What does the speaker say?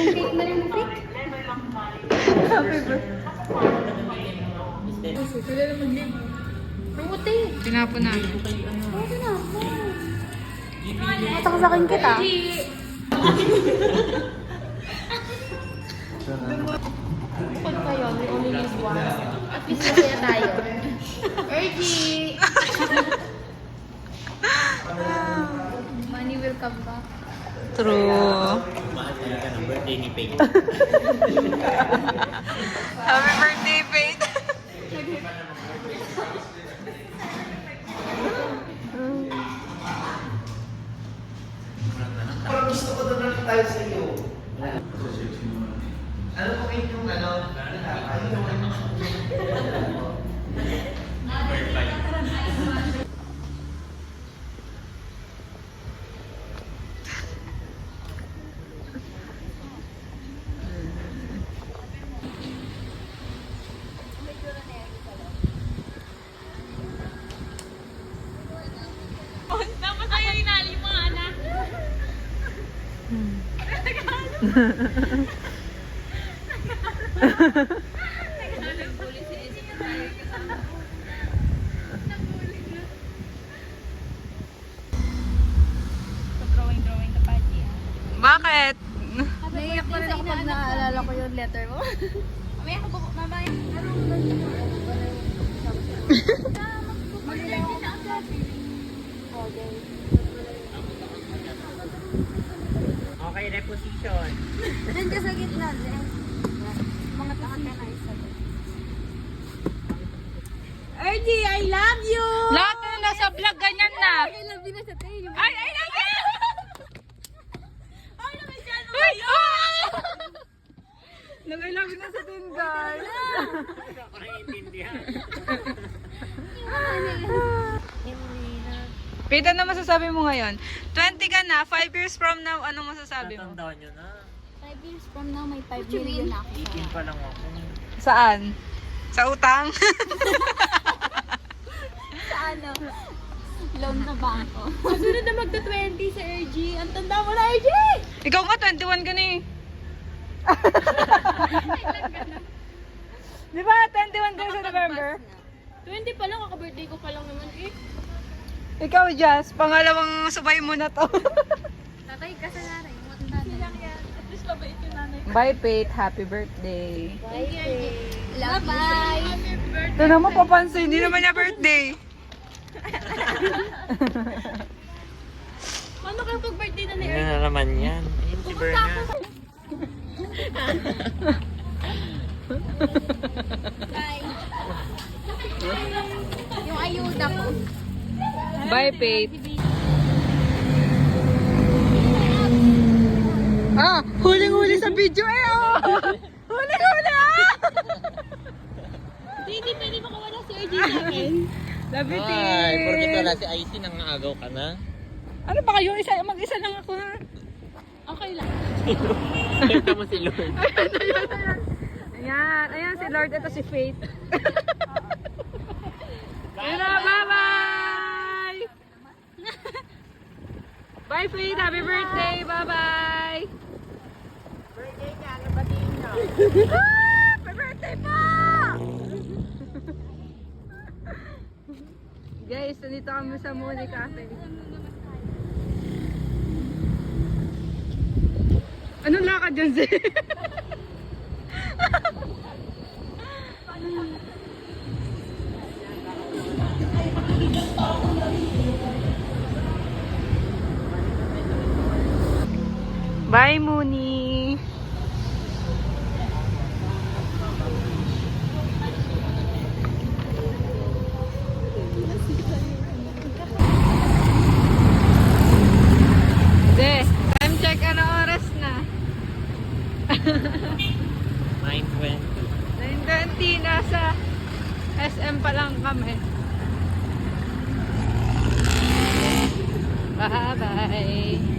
Cake na rin, cake. Happy birthday. Sila na mag-live. Ruti. Tinapon na. Ruti na ako. Masaksakin kita. Bukod pa yun, we only use one. At least masaya tayo. Ergie! Money will come back. True. Mahal talaga ng birthday ni Pei. Happy birthday, Faith. Parang gusto ko doon lang tayo sa iyo. Ano po kayo yung ano? Dapat tayo inali mga anak. Drawing ka pa, Gia. Bakit? Naiyak pa rin ako pag naaalala ko yung letter mo. Mamaya ko po, mamaya. Mag-birthday na agad. Okay, reposition. Diyan ka sa gitna, Jen. Mga takat ka na isa. Ergie, I love you! Lahat na nasa vlog, ganyan na. I love you na sa tayo. Ay, I love you! Ay, nakasyal mo Ay, kayo! Nag-I love you na sa tin, guys. Naiintindihan. Faith, ano masasabi mo ngayon? 20 ka na, 5 years from now, anong masasabi mo? Tatandaan nyo na. 5 years from now, may 5 million na ako. 18 pa lang ako. Saan? Sa utang? Sa ano? Loan na bangko. Kasunod na magta-20 sa Ergie. Ang tanda mo na, Ergie! Ikaw nga, 21 ka na eh. Di ba, 21 ka sa November? 20 pa lang, kaka-birthday ko pa lang naman eh. Ikaw, Jazz, pangalawang subay mo na to. Tatay ka sa nanay. Hindi lang yan. At least mabait yung nanay. Bye, Faith. Happy birthday. Bye. Bye-bye. Happy birthday. Ito naman papansin, hindi naman niya birthday. Paano kayo pag-birthday na ni Ano Ergie? na naman yan? Ayun si Bernard. Bye. Yung ayuda ko. Bye, Faith. Ah, huling-huli sa video eh, oh! Huling-huli, ah! Hindi pwede makawala si Ergie sa akin. Labitin. Ay, porkit wala si IC, nangagaw ka na. Ano ba kayo? Mag-isa lang ako, ha? Okay lang. Kaya mo si Lord. Ayan, ayan si Lord. Ito si Faith. Ayan na, bye-bye! Bye, Faith. Happy birthday. Bye-bye. Birthday niya, ano ba din niya? Happy birthday po! Guys, nandito kami sa Muni Cafe. Anong lakad dyan, Zé? Bye, Muni! De, time check, ano oras na? 9:20. 9:20, nasa SM pa lang kami. Bye-bye!